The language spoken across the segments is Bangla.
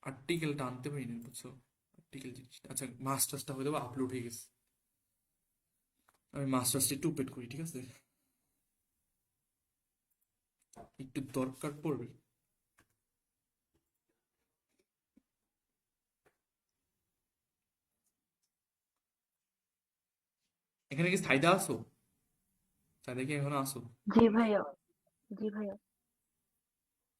আর্টিকেলটা আনতে পারিনি, বুঝছো? আর্টিকেল জিনিসটা, আচ্ছা মাস্টার্সটা হয়তো আপলোড হয়ে গেছে। আমি মাস্টার্সটা একটু ওপেন করি, ঠিক আছে? একটু দরকার পড়বে। এখানে কি সাইদা আসো? সাইদা কি এখনো আসো? जी भैया। जी भैया।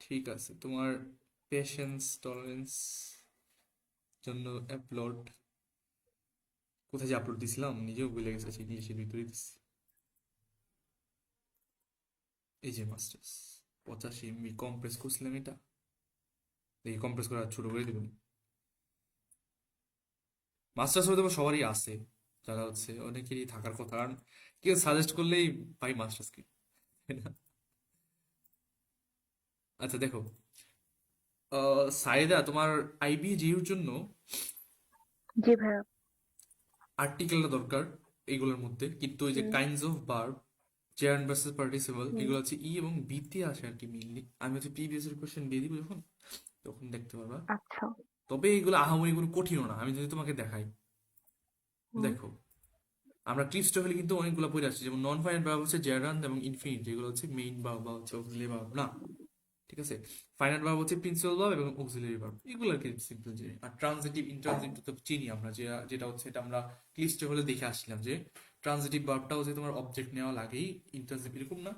ঠিক আছে, তোমার পেশেন্স টলারেন্স জন্য আপলোড, কোথায় যে আপলোড দিছিলাম নিজেও ভুলে গেছি, সেই জিনিসের ভিতরে দিচ্ছি। এই যে মাস্টার্স 85 MB কম্প্রেস করছিলাম এটা, দেখি কম্প্রেস করে আর ছোট করে দেবেন। মাস্টার্স হয়তো বা সবারই আছে, যারা হচ্ছে অনেকেরই থাকার কথা, কারণ কেউ সাজেস্ট করলেই ভাই মাস্টার্স কি, তাই না? আচ্ছা দেখো, সাইদা তোমার আইবিজিউর জন্য जी भैया। আর্টিকেলটা দরকার এইগুলোর মধ্যে, কিন্তু ওই যে हुँ, kinds of verb, gerund versus participle, हुँ, এগুলো হচ্ছে ই এবং বিতে আসে আর কি মেইনলি। আমি হচ্ছে প্রিভিয়াস এর কোশ্চেন দিয়ে দিব যখন, তখন দেখতে পারবা। अच्छा। তবে এইগুলো আহামরি কোনো কঠিনও না, আমি যদি তোমাকে দেখাই। हुँ, দেখো, আমরা ক্লিষ্ট হলে কিন্তু অনেকগুলো পড়ে আসছি, যেমন নন ফাইনাল ভার্ব হচ্ছে জেরান্ড এবং ইনফিনিট, যেগুলো হচ্ছে মেইন ভার্ব বা হচ্ছে অক্সিলারি ভার্ব না, ঠিক আছে? ফাইনাল ভার্ব হচ্ছে প্রিন্সিপাল ভার্ব এবং অক্সিলারি ভার্ব, এগুলো আর কি সিম্পল জিনিস। আর ট্রানজিটিভ ইনট্রানজিটিভ তো চিনি আমরা, যেটা হচ্ছে এটা আমরা ক্লিষ্ট হলে দেখে আসছিলাম যে ট্রানজিটিভ ভার্বটা হচ্ছে তোমার অবজেক্ট নেওয়া লাগেই, ইনট্রানজিটিভ এরকম না।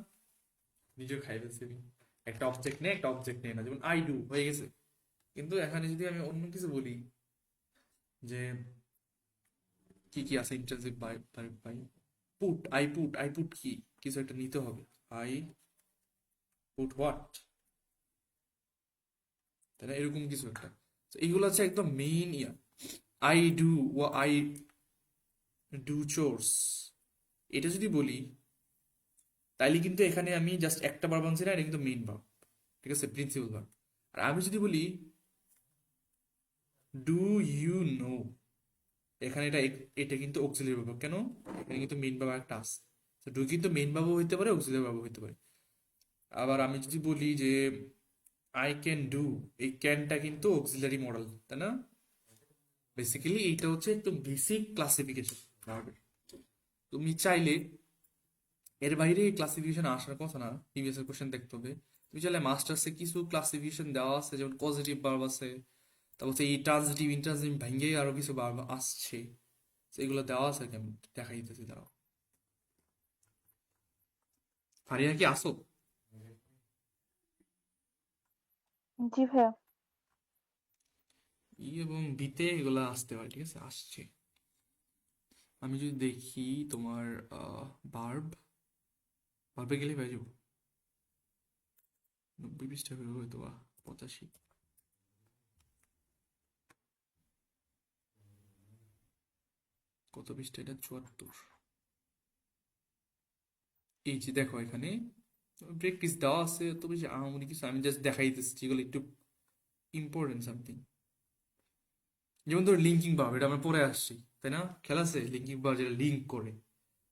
নিজেও খাই ফেলছি আমি। একটা অবজেক্ট নেই, একটা অবজেক্ট নেই না, যেমন আই ডু হয়ে গেছে। কিন্তু এখানে যদি আমি অন্য কিছু বলি, যে কি কি আছে interject by by by, put, I put কি, কিছু একটা নিতে হবে। আই পুট হোয়াট, তাই না? এরকম কিছু একটা। তো এইগুলো হচ্ছে একদম মেইন ইয়া। আই ডু, ও আই ডু চোরস, এটা যদি বলি, তাইলে কিন্তু এখানে আমি জাস্ট একটা বার বানছি না, এটা কিন্তু মেইন ভার্ব, ঠিক আছে, প্রিন্সিপাল ভার্ব। আর আমি যদি বলি ডু ইউ নো, এখানে এটা এটা কিন্তু অক্সিলারি ভার্ব, কেন? এখানে কিন্তু মেইন ভার্ব একটা আছে। তো ডু কিন্তু মেইন ভার্বও হইতে পারে, অক্সিলারি ভার্বও হইতে পারে। আবার আমি যদি বলি যে আই ক্যান ডু, এই ক্যানটা কিন্তু অক্সিলারি মডেল, তাই না? বেসিক্যালি এইটা হচ্ছে একদম বেসিক ক্লাসিফিকেশন ভার্বের। তুমি চাইলে এর বাইরে ক্লাসিফিকেশন আসার কথা না, প্রিভিয়াস এর কোশ্চেন দেখতে হবে। তুমি চাইলে মাস্টার্সে কিছু ক্লাসিফিকেশন দেওয়া আছে, যেমন পজিটিভ ভার্ব আছে, তারপর হচ্ছে এই ট্রানজিটিভ ইন্ট্রানজিটিভ ভেঙে আরো কিছু ভার্ব আসছে, তো এগুলো দেওয়া আছে, কেমন দেখাই দিতেছি, দাঁড়াও। ফারিয়া কি আসো? जी भैया। ই এবং বিতে এগুলা আসতে পারে, ঠিক আছে, আসছে। আমি যদি দেখি তোমার ভার্ব, ভার্বে গেলে পেয়ে যাবো 90 পৃষ্ঠা হয়ে হয়তো বা 85। কত পৃষ্ঠা এটা? 74। এই যে দেখো এখানে প্র্যাকটিস দেওয়া আছে, তো বেশি আহামরি কিছু, আমি জাস্ট দেখাই দিচ্ছি যেগুলো একটু ইম্পর্টেন্ট সামথিং। যেমন ধর লিঙ্কিং ভার্ব, এটা আমরা পরে আসছি, তাই না? খেলা আছে লিঙ্কিং ভার্ব যেটা লিঙ্ক করে,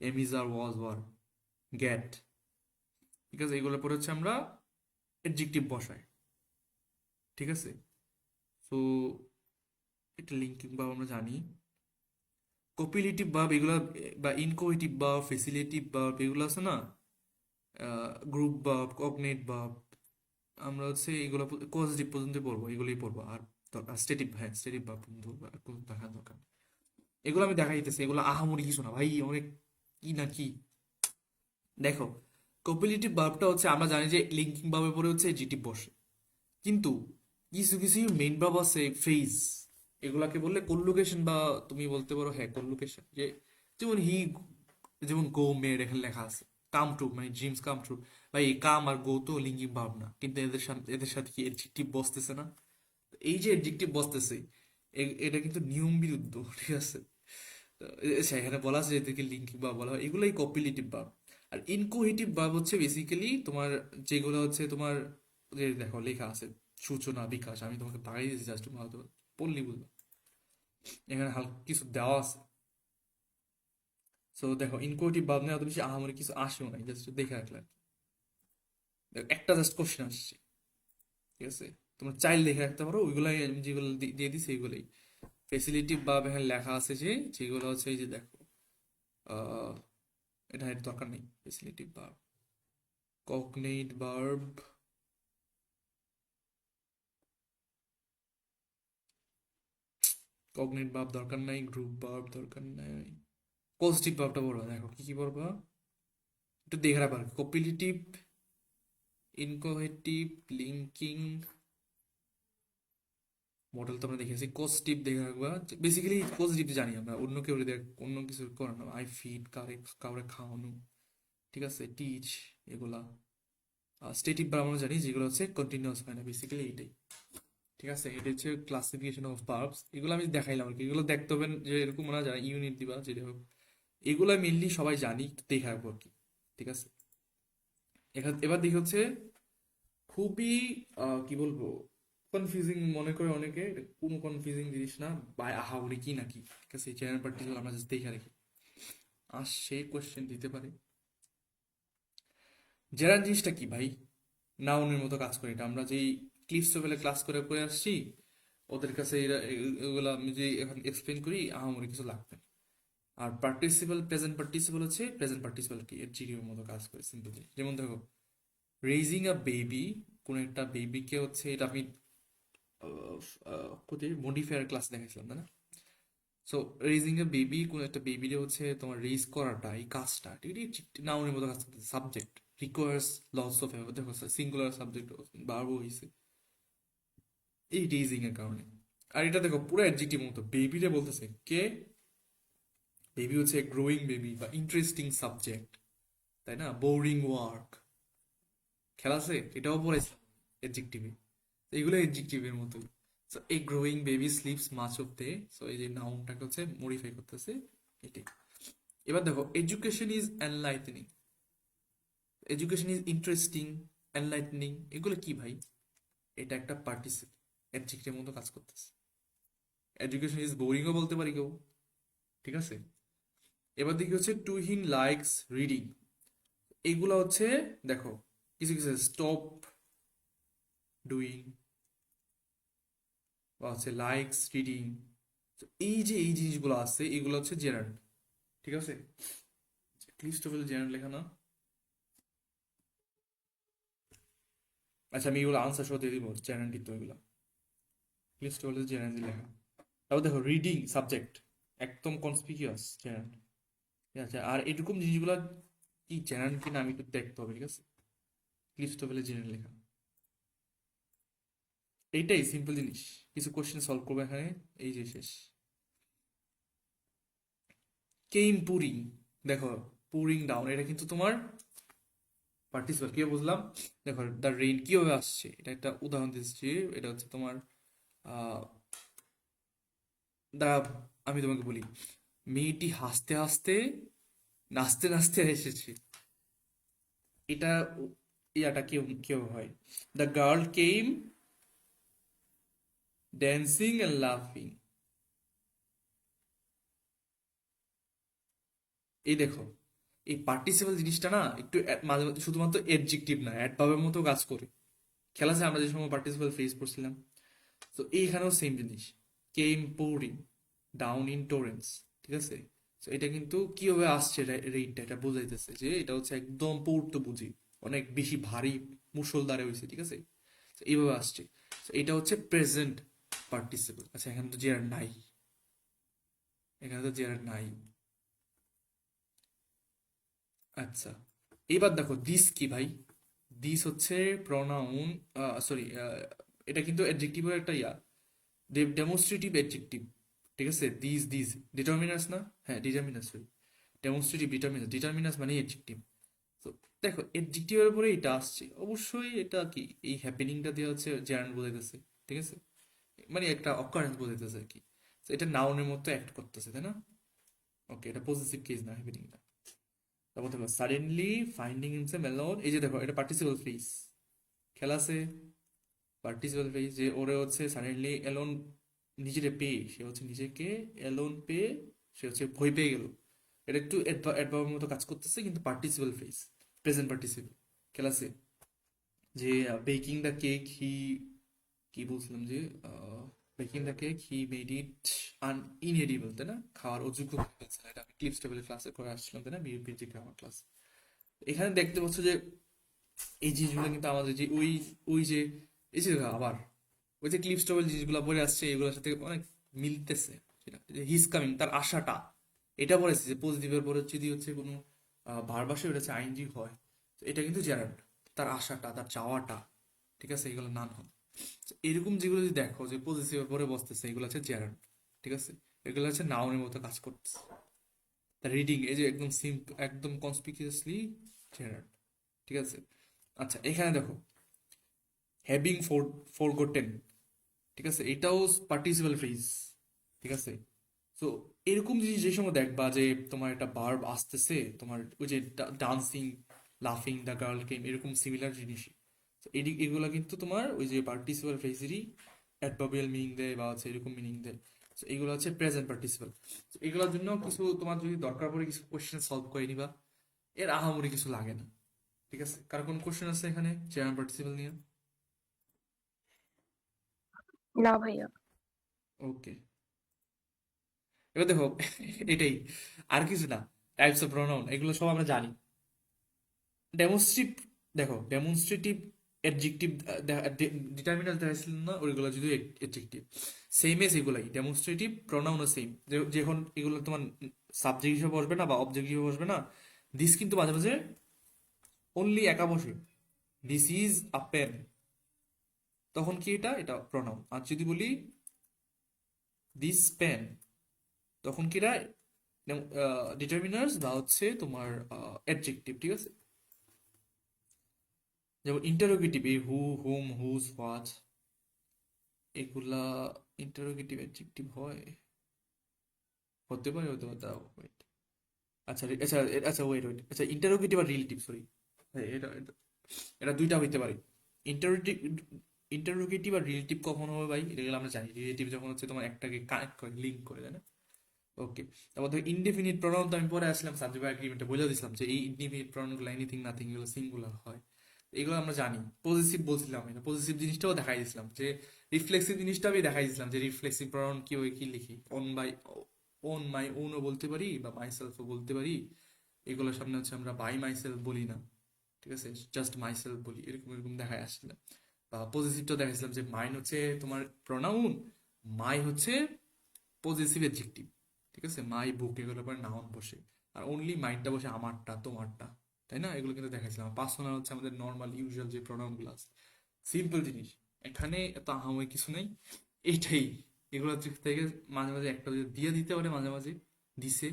am is are was were, get, ঠিক আছে? এগুলো পরে হচ্ছে আমরা এডজেক্টিভ বসাই, ঠিক আছে? তো এটা লিঙ্কিং ভার্ব আমরা জানি। কপিলেটিভ ভার্ব এগুলা, বা ইনকোয়েটিভ ভার্ব, ফেসিলেটিভ ভার্ব এগুলো আছে না, গ্রুপ ভার্ব, কগনেট ভার্ব, আমরা হচ্ছে এগুলো পজিটিভ পর্যন্ত পড়বো, এগুলোই পড়বো। আর স্টেটিভ, হ্যাঁ স্টেটিভ ভার্ব পর্যন্ত পড়বো, আর কোনো দেখার দরকার নেই। এগুলো আমি দেখাই দিতেছি, এগুলো আহামরি কিছু না ভাই, অনেক কি না কি। দেখো, কপিলেটিভ ভার্বটা হচ্ছে আমরা জানি যে লিঙ্কিং ভার্বের পরে হচ্ছে এডজেক্টিভ বসে, কিন্তু কিছু কিছু মেইন ভার্ব আছে, ফ্রেজ, এগুলাকে বললে কনলুকেশন, বা তুমি বলতে পারো হ্যাঁ কনলুকেশন, যে যেমন হি, যেমন গো মেড এখানে লেখা আছে, কাম ট্রু মানে ড্রিমস কাম ট্রু, ভাই এই কাম আর গো তো লিঙ্কিং ভার্ব না, কিন্তু এদের সাথে কি এডজেক্টিভ বসতেছে না? এই যে এডজেক্টিভ বসতেছে, এটা কিন্তু নিয়ম বিরুদ্ধ, ঠিক আছে? তো সেখানে বলা আছে যে এদেরকে লিঙ্কিং ভার্ব বলা হয়, এগুলাই কপিলেটিভ ভার্ব। আর ইনকোহেটিভ ভার্ব হচ্ছে বেসিক্যালি তোমার, যেগুলো হচ্ছে তোমার, যে দেখো লেখা আছে সূচনা বিকাশ, আমি তোমাকে দাঁড়িয়ে দিয়েছি জাস্ট, তুমি হয়তো পড়লি বুঝবা, এখানে হালকা কিছু দেওয়া আছে। সো দেখো, ইনকোহেটিভ ভার্ব নিয়ে অত বেশি আহামরি কিছু আসেও নাই, জাস্ট দেখে রাখলাম। দেখো, একটা জাস্ট কোশ্চেন আসছে, ঠিক আছে? তোমরা চাইল্ড দেখে রাখতে পারো, ওইগুলাই আমি যেগুলো দিয়ে দিছি এইগুলোই। ফেসিলিটিভ ভার্ব এখানে লেখা আছে যে, যেগুলো হচ্ছে এই যে দেখো, আহ এটা এর দরকার নেই। Facilitative verb, cognate verb, cognate verb দরকার নাই, গ্রুপ ভার্ব দরকার নাই। পজিটিভ ভার্বটা বলবা, দেখো কি কি বলবা একটু দেখে রাখবা। কপিলিটিভ, ইনকোহেটিভ, লিঙ্কিং, মডেল তো আমরা দেখেছি। কোস্টিভ দেখে রাখবা। বেসিক্যালি পজিটিভ জানি আমরা, অন্য কেউ অন্য কিছু করে না। আই ফিড, কাউরে খাওয়ানো, ঠিক আছে, টিচ, এগুলা। স্টেটিভ ভার্ব আমরা জানি, যেগুলো হচ্ছে কন্টিনিউয়াস হয় না, বেসিক্যালি এইটাই। ঠিক আছে, এটা হচ্ছে ক্লাসিফিকেশন অফ ভার্বস। এগুলো আমি দেখাইলাম আর কি, এগুলো দেখতে হবে যে এরকম না, যারা ইউনিট দিবা যেটা হোক, এগুলো মেনলি সবাই জানি, দেখে রাখবো আর কি। ঠিক আছে, এবার দেখি হচ্ছে খুবই কি বলবো, কনফিউজিং মনে করে অনেকে। এটা কোনো কনফিউজিং জিনিস না, বা আহাউরি কি নাকি। ঠিক আছে, জেনারেল পার্টিকুলার আমরা জাস্ট দেখে রাখি, আর সেই কোয়েশ্চেন দিতে পারে। জেনারেল জিনিসটা কি ভাই? নাউনের মতো কাজ করে এটা, আমরা যেই ক্লিপস লেভেলে ক্লাস করে করে আসছি, ওদের কাছে এগুলো আমি যে এখন এক্সপ্লেন করি, আহামরি কিছু লাগবে না। আর পার্টিসিপাল, প্রেজেন্ট পার্টিসিপাল হচ্ছে প্রেজেন্ট পার্টিসিপাল কি এর জিডিওর মতো কাজ করে সিম্পলি। যেমন দেখো, রেইজিং আ বেবি, কোন একটা বেবিকে হচ্ছে, এটা আমি কোথায় মডিফায়ার ক্লাস দেখাইছিলাম তাই না? সো রেইজিং এ বেবি, কোন একটা বেবিরে হচ্ছে তোমার রেইজ করাটা, এই কাজটা নাউনের মতো কাজ করতেছে। Subject requires lots of effort, দেখো সিঙ্গুলার সাবজেক্ট ভার্বও হইছে এই রেইজিং এর কারণে। আর এটা দেখো পুরো অ্যাডজেক্টিভ মতো, বেবিরে বলতেছে কে, বেবি হচ্ছে গ্রোয়িং বেবি বা ইন্টারেস্টিং সাবজেক্ট, তাই না? বোরিং ওয়ার্ক, খেলা আছে, এটাও পড়াইছে অ্যাডজেক্টিভে। এগুলো অ্যাডজেক্টিভের মতোই। সো এই growing baby sleeps much of day, so এই যে নাউনটাকে হচ্ছে মডিফাই করতেছে, এটাই। এবার দেখো, education is enlightening, education is interesting, enlightening, এগুলো কি ভাই? এটা একটা পার্টিসিপল, অ্যাডজেক্টিভের মতো কাজ করতেছে। এডুকেশন ইজ বোরিংও বলতে পারি কেউ। ঠিক আছে, এবার দেখি হচ্ছে টু হিন লাইকস রিডিং, এগুলো হচ্ছে দেখো কিছু কিছু স্টপ ডুইং, বা হচ্ছে লাইকস রিডিং। এই যে এই জিনিসগুলো আছে, এগুলো হচ্ছে জেরান্ড। ঠিক আছে, ক্লিস্টোফেল জেরান্ড লেখা না? আচ্ছা, আমি এগুলো আনসার সহ দিয়ে দিব, জেরান্ডই তো এগুলো, ক্লিস্টোফেল জেরান্ডই লেখা। তারপর দেখো রিডিং সাবজেক্ট, একদম কনসপিকিউয়াস জেরান্ড। ঠিক আছে, আর এরকম জিনিসগুলো কি জেরান্ড কিনা আমি একটু দেখতে হবে। ঠিক আছে, ক্লিস্টোফেলের জেরান্ড লেখা, এইটাই সিম্পল জিনিস। কিছু কোশ্চেন সলভ করবে এখানে, এই যে শেষ। কেইম পুরিং, দেখো পুরিং ডাউন, এটা কিন্তু তোমার পার্টিসিপাল। কি বুঝলাম? দেখো দ্য রেইন কিভাবে আসছে, এটা একটা উদাহরণ দিচ্ছি। এটা হচ্ছে তোমার আহ দ্য, আমি তোমাকে বলি, মেয়েটি হাসতে হাসতে নাচতে নাচতে এসেছে, এটা ইয়াটা কিভাবে হয়? The girl came dancing and লাফিং। এই দেখো, এই পার্টিসিপাল জিনিসটা না একটু মাঝে মাঝে শুধুমাত্র এডজেক্টিভ না, অ্যাডভার্বের মতো কাজ করে। খেলা আছে, আমরা যে সময় পার্টিসিপাল ফেস করছিলাম, তো এইখানেও সেম জিনিস। কেম পোরিং ডাউন ইন টোরেন্স, ঠিক আছে। তো এটা কিন্তু কিভাবে আসছে রেইনটা, এটা বোঝাইতেছে যে এটা হচ্ছে একদম পৌর্ত বুঝি, অনেক বেশি ভারী মুষলধারে হয়েছে। ঠিক আছে, তো এইভাবে আসছে। তো এটা হচ্ছে প্রেজেন্ট পার্টিসিপল। আচ্ছা, এখানে তো জেরার নাই, এখানে তো জেরার নাই। আচ্ছা, এবার দেখো দিস কি ভাই? দিস হচ্ছে প্রনাউন, সরি, এটা কিন্তু অ্যাডজেক্টিভের একটা ডেমনস্ট্রেটিভ অ্যাডজেক্টিভ। ঠিক আছে, দিস ডিটারমিনাস না? হ্যাঁ, ডিটারমিনাস, সরি, ডেমনস্ট্রেটিভ ডিটারমিনাস, ডিটারমিনাস মানে অ্যাডজেক্টিভ। তো দেখো অ্যাডজেক্টিভের উপরে এটা আসছে, অবশ্যই এটা কি এই হ্যাপেনিংটা দিয়ে হচ্ছে জেরান্ড বোঝাইতেছে। ঠিক আছে, মানে একটা অকারেন্স বোঝাইতেছে আর কি। তো এটা নাউনের মতো অ্যাক্ট করতেছে, তাই না? ওকে, এটা পজিটিভ কেস না, হ্যাপেনিংটা। তারপর দেখো সাডেনলি ফাইন্ডিং হিমসেলফ অ্যালোন, এই যে দেখো এটা পার্টিসিপাল ফ্রেজ, খেলা আছে। পার্টিসিপাল ফ্রেজ যে ওরে হচ্ছে সাডেনলি অ্যালোন, নিজেরে পেয়ে, সে হচ্ছে নিজেকে অ্যালোন পেয়ে সে হচ্ছে ভয় পেয়ে গেল। এটা একটু অ্যাডভার্বের মতো কাজ করতেছে, কিন্তু পার্টিসিপাল ফ্রেজ, প্রেজেন্ট পার্টিসিপাল। খেলা আছে যে বেকিং দ্য কেক হি কি বলছিলাম যে baking the cake he made it inedible, তাই না? খাওয়ার অযোগ্য করে ফেলছে। এটা আমি ক্লিপস টেবিলের ক্লাসে করে আসছিলাম, তাই না? বিউপির যে গ্রামার ক্লাস, এখানে দেখতে পাচ্ছ যে এই জিনিসগুলো কিন্তু আমাদের যে ওই যে এই যে দেখো আবার ওই যে ক্লিপস টেবিল জিনিসগুলো পড়ে আসছে, এগুলোর সাথে অনেক মিলতেছে। সেটা হিজ কামিং, তার আশাটা, এটা বলেছে যে পজিটিভের পরে যদি হচ্ছে কোনো ভার্ব আসে, ওটা হচ্ছে আইএনজি হয়। তো এটা কিন্তু জেরান্ড, তার আশাটা, তার চাওয়াটা, ঠিক আছে, এগুলো নান হয়। তো এরকম যেগুলো যদি দেখো যে পজিটিভের পরে বসতেছে, এগুলো হচ্ছে জেরান্ড, ঠিক আছে? এগুলো হচ্ছে নাউনের মতো কাজ করতেছে। তার রিডিং এই যে একদম একদম কনসপিকিউয়াসলি জেরান্ড, ঠিক আছে? আচ্ছা, এখানে দেখো হ্যাভিং ফরগটেন, ঠিক আছে, এটাও পার্টিসিপাল ফ্রেজ, ঠিক আছে? তো এরকম জিনিস যে সময় দেখবা যে তোমার একটা ভার্ব আসতেছে, তোমার ওই যে ডান্সিং, লাফিং, দ্য গার্ল কেম, এরকম সিমিলার জিনিসই। তো এগুলা কিন্তু তোমার ওই যে পার্টিসিপাল ফ্রেজেরই অ্যাডভার্বিয়াল মিনিং দেয় বা হচ্ছে এরকম মিনিং দেয়। তো এগুলো হচ্ছে প্রেজেন্ট পার্টিসিপাল। তো এগুলোর জন্য কিছু তোমার যদি দরকার পড়ে কিছু কোশ্চেন সলভ করে নিবা, এর আহামরি কিছু লাগে না, ঠিক আছে? কার কোন কোশ্চেন আছে এখানে জেনারেল পার্টিসিপাল নিয়ে? না ভাইয়া। ওকে, এবার দেখো এটাই, আর কিছু না। টাইপস অফ প্রোনাউন এগুলো সব আমরা জানি। ডেমনস্ট্রেটিভ, দেখো ডেমনস্ট্রেটিভ অ্যাডজেক্টিভ, ডিটারমিনার দেখাইছিল না, ওইগুলো যদি অ্যাডজেক্টিভ সেম এস, এগুলাই ডেমনস্ট্রেটিভ প্রোনাউনও সেম। যখন এগুলো তোমার সাবজেক্ট হিসেবে বসবে না বা অবজেক্ট হিসেবে বসবে না, দিস কিন্তু মাঝে মাঝে অনলি একা বসে। দিস ইজ আ পেন, তখন কি এটা এটা প্রোনাউন। আর যদি বলি দিস পেন, তখন কি এটা ডিটারমিনার্স বা হচ্ছে তোমার অ্যাডজেক্টিভ, ঠিক আছে? যেমন ইন্টারোগেটিভ, এই হু, হুম, হুজ, হোয়াট, এগুলা ইন্টারোগেটিভ অ্যাডজেক্টিভ হয়, হতে পারে, হতে পারে, দাও ওয়েট। আচ্ছা আচ্ছা আচ্ছা, ওয়েট ওয়েট, আচ্ছা ইন্টারোগেটিভ আর রিলেটিভ, সরি, এটা এটা এটা দুইটা হইতে পারে। ইন্টারোগেটিভ, ইন্টারোগেটিভ আর রিলেটিভ কখন হবে ভাই? এগুলো আমরা জানি, রিলেটিভ যখন হচ্ছে তোমার একটাকে কানেক্ট করে, লিঙ্ক করে, তাই না? ওকে, তারপর ধর ইনডেফিনিট প্রোনাউন, তো আমি পরে আসলাম সাবজেক্ট এগ্রিমেন্টে বলে দিয়েছিলাম যে এই ইনডেফিনিট প্রোনাউনগুলো এনিথিং নাথিং এগুলো সিঙ্গুলার হয়। এগুলো আমরা জানি। পজিটিভ বলছিলাম, এটা পজিটিভ জিনিসটাও দেখাই দিয়েছিলাম, যে রিফ্লেক্সিভ জিনিসটাও আমি দেখাই দিয়েছিলাম যে রিফ্লেক্সিভ প্রোনাউন কি হয়, কি লিখি, অন বাই, ওন মাই ওনও বলতে পারি বা মাই সেলফও বলতে পারি। এগুলোর সামনে হচ্ছে আমরা বাই মাই সেলফ বলি না, ঠিক আছে, জাস্ট মাই সেলফ বলি, এরকম এরকম দেখাই আসছিলাম। বা পজিটিভটাও দেখাইছিলাম যে মাইন হচ্ছে তোমার প্রোনাউন, মাই হচ্ছে পজিটিভ অ্যাডজেক্টিভ, ঠিক আছে? মাই বুক, এগুলোর পরে নাউন বসে, আর অনলি মাইন্ডটা বসে আমারটা, তোমারটা, তাই না? এগুলো কিন্তু দেখাইছিলাম। পার্সোনাল হচ্ছে আমাদের নর্মাল ইউজুয়াল যে প্রোনাউন গুলো আছে, সিম্পল জিনিস, এখানে এত আহামরি কিছু নেই। এইটাই, এগুলো থেকে মাঝে মাঝে একটা যদি দিয়ে দিতে পারে, মাঝে মাঝে দিছে,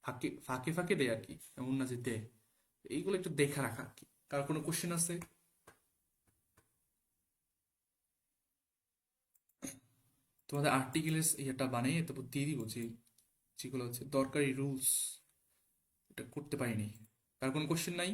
ফাঁকে ফাঁকে ফাঁকে দেয় আর কি, এমন না যে দেয়। এইগুলো একটু দেখা রাখা আর কি। কার কোনো কোশ্চেন আছে? তোমাদের আর্টিকেলের ইয়েটা বানিয়ে তারপর দিয়ে দিব, যে যেগুলো হচ্ছে দরকারি রুলস, এটা করতে পারিনি। তার কোনো কোশ্চেন নাই?